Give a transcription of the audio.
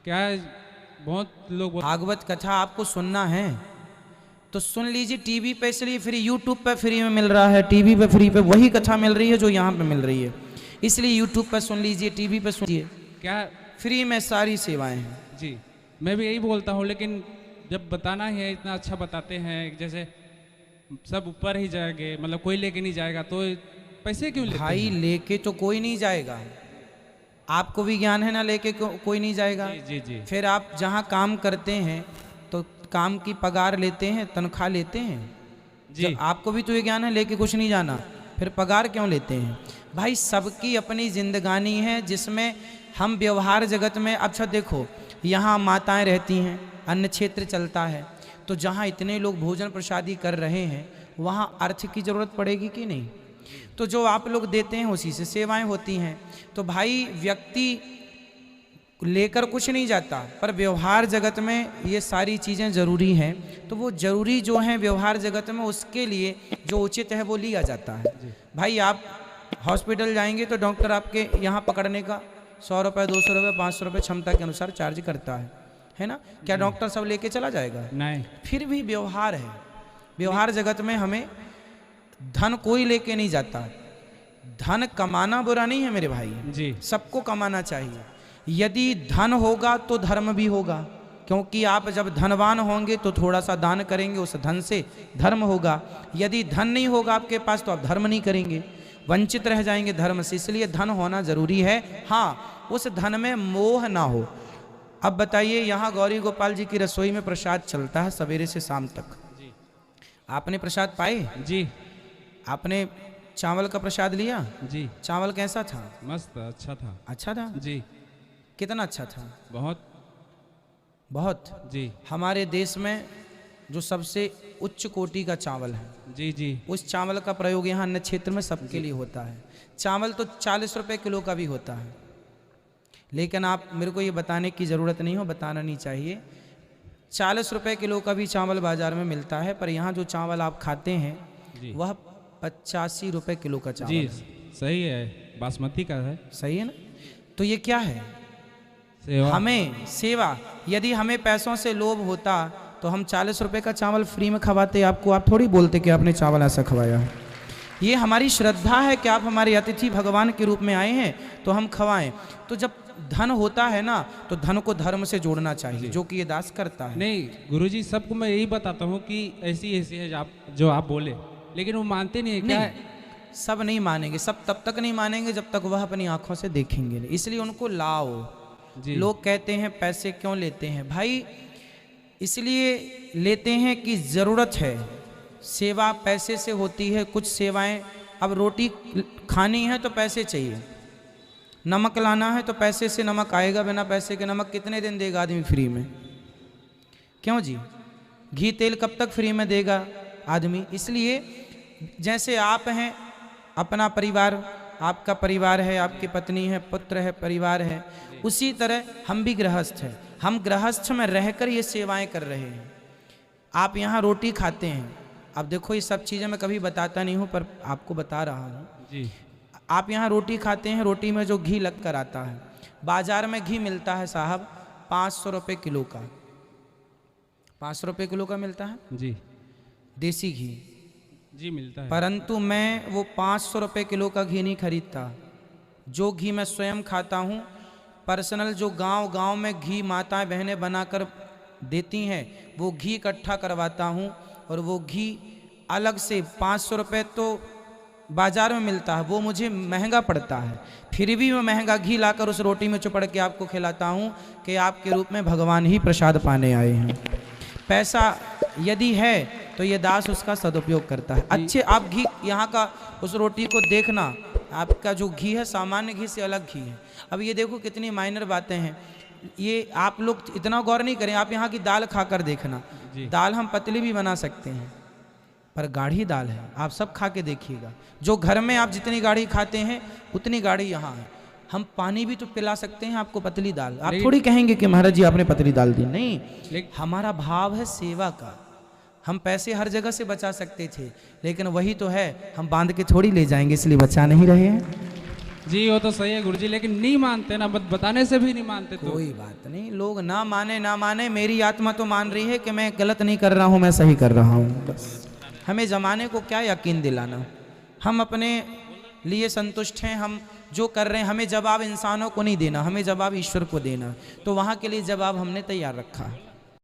क्या है, बहुत लोग भागवत कथा आपको सुनना है तो सुन लीजिए। टीवी पे इसलिए फ्री, यूट्यूब पे फ्री में मिल रहा है, टीवी पे फ्री पे वही कथा मिल रही है जो यहाँ पे मिल रही है, इसलिए यूट्यूब पे सुन लीजिए, टीवी पे सुनिए, क्या फ्री में सारी सेवाएं हैं। जी, मैं भी यही बोलता हूँ, लेकिन जब बताना ही है, इतना अच्छा बताते हैं, जैसे सब ऊपर ही जाएंगे, मतलब कोई लेके नहीं जाएगा, तो पैसे क्यों लेते भाई हैं? लेके तो कोई नहीं जाएगा, आपको भी ज्ञान है ना, लेके कोई नहीं जाएगा। जी जी जी फिर आप जहाँ काम करते हैं तो काम की पगार लेते हैं, तनख्वाह लेते हैं, जी जब आपको भी तो ये ज्ञान है लेके कुछ नहीं जाना, फिर पगार क्यों लेते हैं? भाई सबकी अपनी जिंदगानी है जिसमें हम व्यवहार जगत में, अच्छा देखो यहाँ माताएं रहती हैं, अन्न क्षेत्र चलता है, तो जहाँ इतने लोग भोजन प्रसादी कर रहे हैं वहाँ अर्थ की जरूरत पड़ेगी कि नहीं? तो जो आप लोग देते हैं उसी से सेवाएं होती हैं। तो भाई व्यक्ति लेकर कुछ नहीं जाता, पर व्यवहार जगत में ये सारी चीज़ें ज़रूरी हैं, तो वो ज़रूरी जो हैं व्यवहार जगत में उसके लिए जो उचित है वो लिया जाता है। भाई आप हॉस्पिटल जाएंगे तो डॉक्टर आपके यहाँ पकड़ने का 100 रुपये, 200 रुपये, 500 रुपये क्षमता के अनुसार चार्ज करता है ना? क्या डॉक्टर सब लेके चला जाएगा? नहीं। फिर भी व्यवहार है, व्यवहार जगत में हमें धन कोई लेके नहीं जाता। धन कमाना बुरा नहीं है मेरे भाई जी सबको कमाना चाहिए। यदि धन होगा तो धर्म भी होगा, क्योंकि आप जब धनवान होंगे तो थोड़ा सा दान करेंगे, उस धन से धर्म होगा। यदि धन नहीं होगा आपके पास तो आप धर्म नहीं करेंगे, वंचित रह जाएंगे धर्म से, इसलिए धन होना जरूरी है। हाँ, उस धन में मोह ना हो। अब बताइए, यहाँ गौरी गोपाल जी की रसोई में प्रसाद चलता है सवेरे से शाम तक, आपने प्रसाद पाए? जी आपने चावल का प्रसाद लिया? जी, चावल कैसा था? मस्त, अच्छा था। अच्छा था? जी, कितना अच्छा था? बहुत। बहुत। जी हमारे देश में जो सबसे उच्च कोटि का चावल है, जी जी उस चावल का प्रयोग यहाँ अन्य क्षेत्र में सबके लिए होता है। चावल तो 40 रुपए किलो का भी होता है, लेकिन आप मेरे को ये बताने की ज़रूरत नहीं हो, बताना नहीं चाहिए। 40 रुपए किलो का भी चावल बाजार में मिलता है, पर यहाँ जो चावल आप खाते हैं जी वह 85 रुपए किलो का चावल जी, है। सही है, बासमती का है। सही है ना? तो ये क्या है? सेवा। हमें सेवा। यदि हमें पैसों से लोभ होता तो हम 40 रुपए का चावल फ्री में खवाते आपको, आप थोड़ी बोलते कि आपने चावल ऐसा खवाया। ये हमारी श्रद्धा है कि आप हमारे अतिथि भगवान के रूप में आए हैं तो हम खवाएं। तो जब धन होता है ना तो धन को धर्म से जोड़ना चाहिए, जो कि ये दास करता है। नहीं गुरुजी, सबको मैं यही बताता हूँ कि ऐसी ऐसी है जो आप बोले, लेकिन वो मानते नहीं है। क्या है? सब नहीं मानेंगे, सब तब तक नहीं मानेंगे जब तक वह अपनी आंखों से देखेंगे नहीं, इसलिए उनको लाओ। जी लोग कहते हैं पैसे क्यों लेते हैं? भाई इसलिए लेते हैं कि ज़रूरत है, सेवा पैसे से होती है। कुछ सेवाएं, अब रोटी खानी है तो पैसे चाहिए, नमक लाना है तो पैसे से नमक आएगा, बिना पैसे के नमक कितने दिन देगा आदमी फ्री में? क्यों जी? घी तेल कब तक फ्री में देगा आदमी? इसलिए जैसे आप हैं, अपना परिवार, आपका परिवार है, आपकी पत्नी है, पुत्र है, परिवार है, उसी तरह हम भी गृहस्थ हैं। हम गृहस्थ में रहकर ये सेवाएं कर रहे हैं। आप यहाँ रोटी खाते हैं, अब देखो ये सब चीज़ें मैं कभी बताता नहीं हूँ पर आपको बता रहा हूँ। जी आप यहाँ रोटी खाते हैं, रोटी में जो घी लग कर आता है, बाजार में घी मिलता है साहब 500 रुपये किलो का, 500 रुपये किलो का मिलता है जी देसी घी। जी मिलता है। परंतु मैं वो 500 रुपये किलो का घी नहीं खरीदता। जो घी मैं स्वयं खाता हूँ, पर्सनल, जो गांव में घी माताएं बहनें बनाकर देती हैं, वो घी इकट्ठा करवाता हूँ, और वो घी अलग से 500 रुपये तो बाज़ार में मिलता है, वो मुझे महंगा पड़ता है, फिर भी मैं महंगा घी लाकर उस रोटी में चुपड़ के आपको खिलाता हूँ कि आपके रूप में भगवान ही प्रसाद पाने आए हैं। पैसा यदि है तो ये दास उसका सदुपयोग करता है। अच्छे आप घी यहाँ का उस रोटी को देखना, आपका जो घी है सामान्य घी से अलग घी है। अब ये देखो कितनी माइनर बातें हैं, ये आप लोग इतना गौर नहीं करें। आप यहाँ की दाल खाकर देखना, दाल हम पतली भी बना सकते हैं पर गाढ़ी दाल है, आप सब खा के देखिएगा। जो घर में आप जितनी गाढ़ी खाते हैं उतनी गाढ़ी यहाँ है। हम पानी भी तो पिला सकते हैं आपको पतली दाल, आप थोड़ी कहेंगे कि महाराज जी आपने पतली दाल दी। नहीं, हमारा भाव है सेवा का। हम पैसे हर जगह से बचा सकते थे, लेकिन वही तो है, हम बांध के थोड़ी ले जाएंगे, इसलिए बचा नहीं रहे हैं। जी वो तो सही है गुरुजी, लेकिन नहीं मानते ना, बताने से भी नहीं मानते तो। कोई बात नहीं, लोग ना माने ना माने, मेरी आत्मा तो मान रही है कि मैं गलत नहीं कर रहा हूँ, मैं सही कर रहा हूँ। बस हमें ज़माने को क्या यकीन दिलाना, हम अपने लिए संतुष्ट हैं, हम जो कर रहे हैं। हमें जवाब इंसानों को नहीं देना, हमें जवाब ईश्वर को देना, तो वहाँ के लिए जवाब हमने तैयार रखा।